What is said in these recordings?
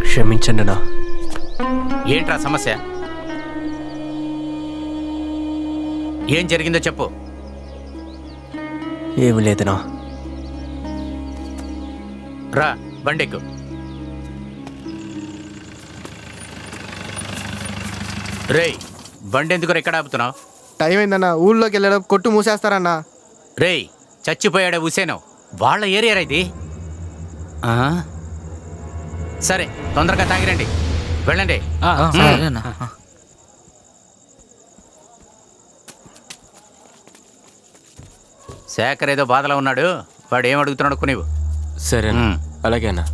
క్షమించండి నా. ఏంట్రా సమస్య? ఏం జరిగిందో చెప్పు. ఏమి లేదునా. రా బండెక్కు. రేయ్ బండి ఎందుకు ఎక్కడ ఆపుతున్నావు? టైం అయిందన్నా, ఊళ్ళోకి వెళ్ళడం కొట్టు మూసేస్తారన్నా. రేయ్ చచ్చిపోయాడే హుసేను, వాళ్ళ ఏరియా ఇది. సరే తొందరగా తాగిరండి, వెళ్ళండి. శేఖర్ ఏదో బాధలో ఉన్నాడు, వాడు ఏం అడుగుతున్నాడు కొనివు. సరేనా, అలాగేనా.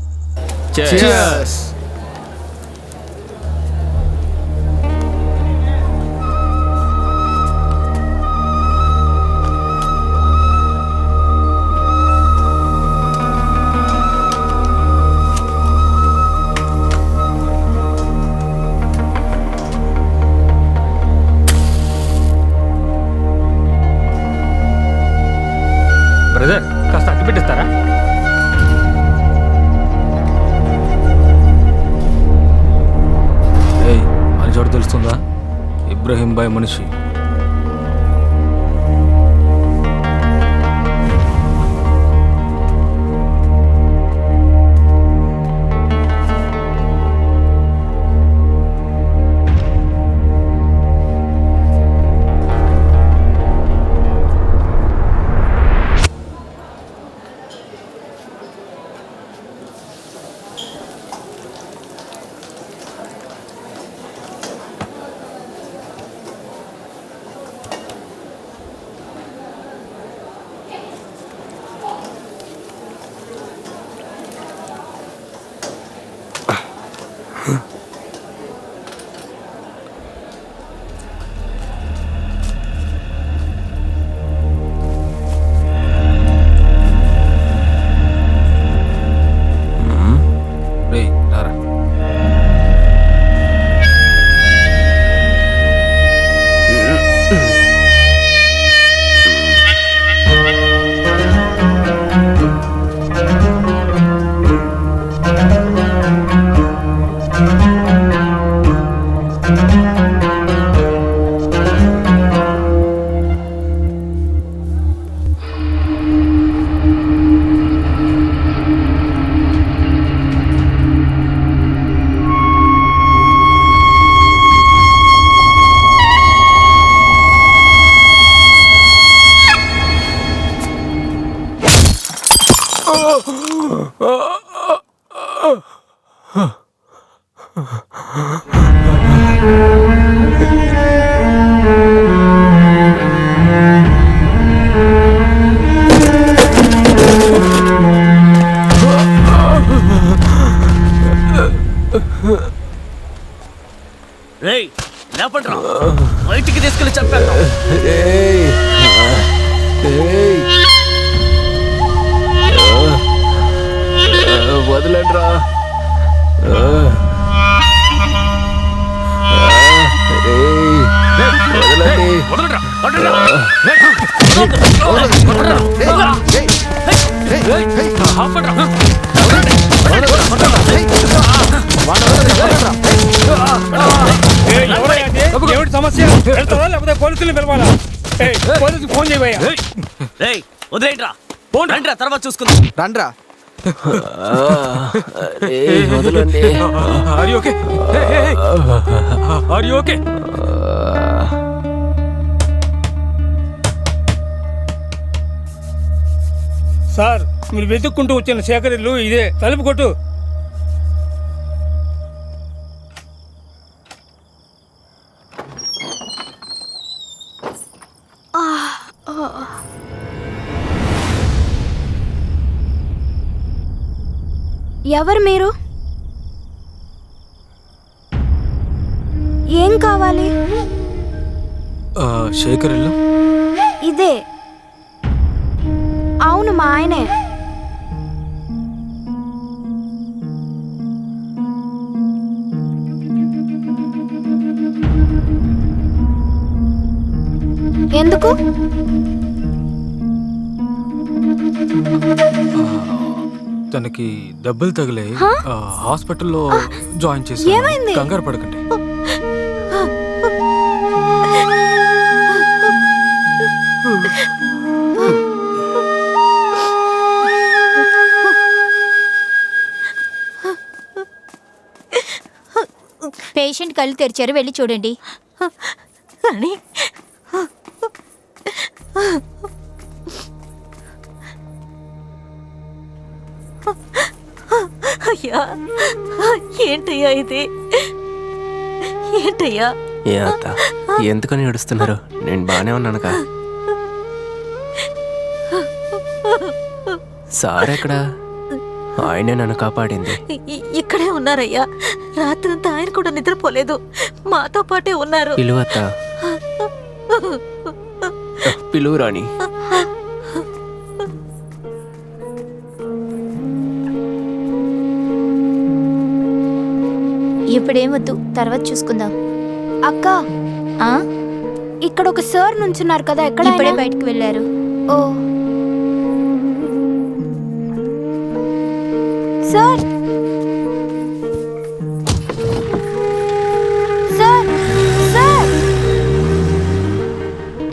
బ్రదర్ కాస్త అట్టి పెట్టిస్తారా? అని చోటు తెలుస్తుందా? ఇబ్రహీం బాయ్ మనిషి. రేయ్ లేపండ్రా, బయటికి తీసుకెళ్ళి చంపేద్దాం. వదలండ్రా. ఏమిటి సమస్య? వెళ్తావా లేకపోతే పోలీసులు పిలవాలా? పోలీసులు ఫోన్ చేయబోయా? వదిలేంట్రా, ఫోన్ రండిరా, తర్వాత చూసుకుందాం. రండ్రా. వదలండి. Are you okay? Hey. Are you okay? Sir, మీరు వెతుక్కుంటూ వచ్చిన శేఖర్ ఇల్లు ఇదే. తలుపు కొట్టు. ఎవరు మీరు? ఏం కావాలి? శేఖర్ ఇల్లు ఇదే. అవును, మా ఆయనే. ఎందుకు? తనకి దెబ్బలు తగిలే హాస్పిటల్లో జాయిన్ చేసి ఏమైంది? కంగారు పడకండి. పేషెంట్ కళ్ళు తెరిచారు, వెళ్ళి చూడండి. అని అయ్యా, ఏంటయ్యా ఇది? ఏంటయ్యా? ఏ అత్త ఎందుకని ఏడుస్తున్నారు? నేను బాగానే ఉన్నానుగా. సార్ ఎక్కడా? ఆయనే నన్ను కాపాడింది. ఇక్కడే ఉన్నారయ్యా. రాత్రంతా ఆయన కూడా నిద్రపోలేదు, మాతో పాటే ఉన్నారు. పిలువు అత్త, పిలువు రాణి. ఇప్పుడేమొద్దు, తర్వాత చూసుకుందాం. అక్క, ఆ? ఇక్కడ ఒక సార్ నుంచున్నారు కదా, ఎక్కడ ఇప్పుడే ఆయన? బయటకు వెళ్ళారు. ఓ sir, sir, sir.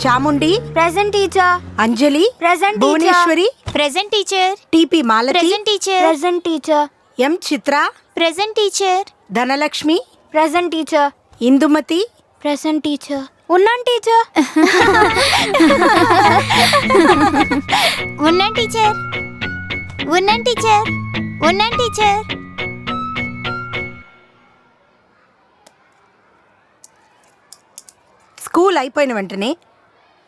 Chamundi, present teacher. Anjali, present Bhuvaneshwari, present teacher. TP Malathi, present teacher. Present teacher. M Chitra, present teacher. Dhanalakshmi, present teacher. Indumathi, present teacher. ఉన్నాను టీచర్. ఉన్నాను టీచర్. ఉన్నాను టీచర్. ఉన్నాను టీచర్. స్కూల్ అయిపోయిన వెంటనే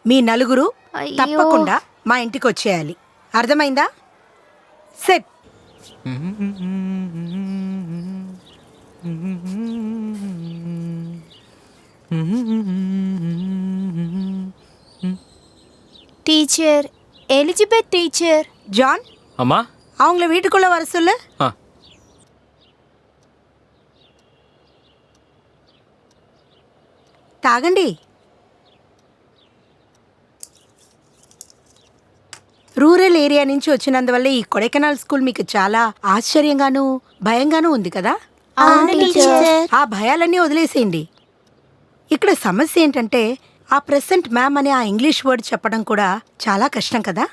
మీ నలుగురు అయ్యో. తప్పకుండా మా ఇంటికి వచ్చేయాలి. అర్థమైందా? Set. Teacher, Elizabeth teacher. John, అమ్మా, அவங்கள வீட்டுக்குள்ள வர சொல்லு. ఆ, తాగండి. రూరల్ ఏరియా నుంచి వచ్చినందువల్ల ఈ కొడైకెనాల్ స్కూల్ మీకు చాలా ఆశ్చర్యంగాను భయంగాను ఉంది కదా? అవును టీచర్. ఆ భయాలన్నీ వదిలేసేయండి. ఇక్కడ సమస్య ఏంటంటే ఆ ప్రెసెంట్ మ్యామ్ అనే ఆ ఇంగ్లీష్ వర్డ్ చెప్పడం కూడా చాలా కష్టం కదా.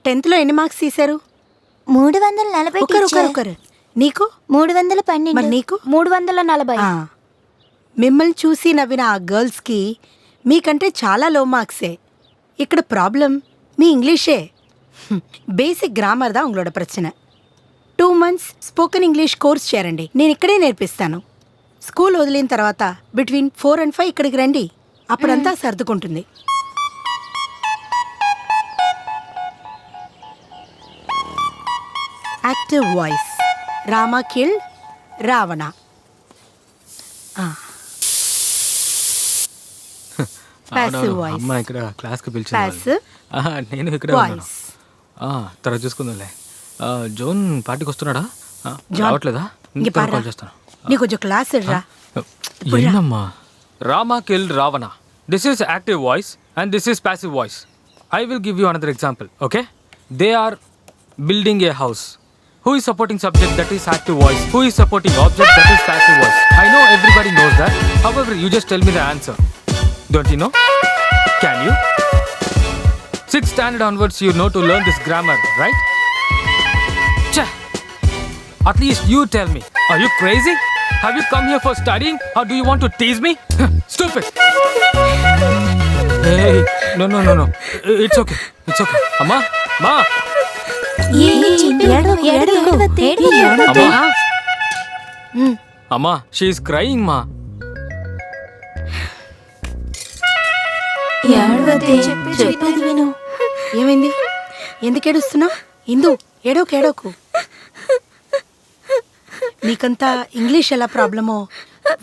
10th లో ఎన్ని మార్క్స్ తీశారు? 340 ఒకరు టీచర్. ఒకరు. నీకు? 312. మరి నీకు? 340. ఆ, మిమ్మల్ని చూసి నవ్విన ఆ గర్ల్స్కి మీకంటే చాలా లో మార్క్సే. ఇక్కడ ప్రాబ్లం మీ ఇంగ్లీషే. బేసిక్ గ్రామర్ దా உங்களோட பிரச்சனை. 2 months స్పోకెన్ ఇంగ్లీష్ కోర్స్ చేరండి, నేను ఇక్కడే నేర్పిస్తాను. స్కూల్ వదిలిన తర్వాత బిట్వీన్ 4 and 5 ఇక్కడికి రండి, అప్పుడంతా సర్దుకుంటుంది. Active voice. Rama kill Ravana. Passive voice. అమ్మా ఇక్కడ క్లాస్కి పిలిచింది. Passive నేను ఇక్కడే ఉన్నాను. వాయిస్. తర్వాత చూసుకుందాంలే. జోన్ పార్టీకి వస్తున్నాడా? జాన్, రావట్లేదా? ఇంక తర్వాత పారా. కాల్ చేస్తాను. నీ కొంచెం క్లాస్ రా. ఏంటమ్మా? Rama kill Ravana. This is active voice and this is passive voice. I will give you another example. Okay, they are building a house. Who is supporting subject? That is active voice. Who is supporting object? That is passive voice. I know everybody knows that. However, you just tell me the answer. Don't you know? Can you? 6th standard onwards, you know to learn this grammar, right? Cha! At least you tell me. Are you crazy? Have you come here for studying or do you want to tease me? Stupid! Hey, no. It's okay. Amma, Ma! Amma, she is crying, Ma. చెప్పేది విను. ఏమైంది? ఎందుకు ఏడుస్తున్నావు? ఇందు, ఏడోకు. నీకంతా English ఎలా ప్రాబ్లమో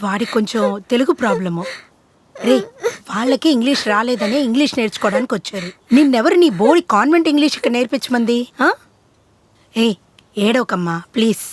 వాడికి కొంచెం తెలుగు ప్రాబ్లమో. రే, వాళ్ళకి ఇంగ్లీష్ రాలేదనే ఇంగ్లీష్ నేర్చుకోవడానికి వచ్చారు. నిన్నెవరు నీ బోడి కాన్వెంట్ ఇంగ్లీష్ ఇక్కడ నేర్పించమంది? ఏయ్, ఏడోకమ్మా ప్లీజ్.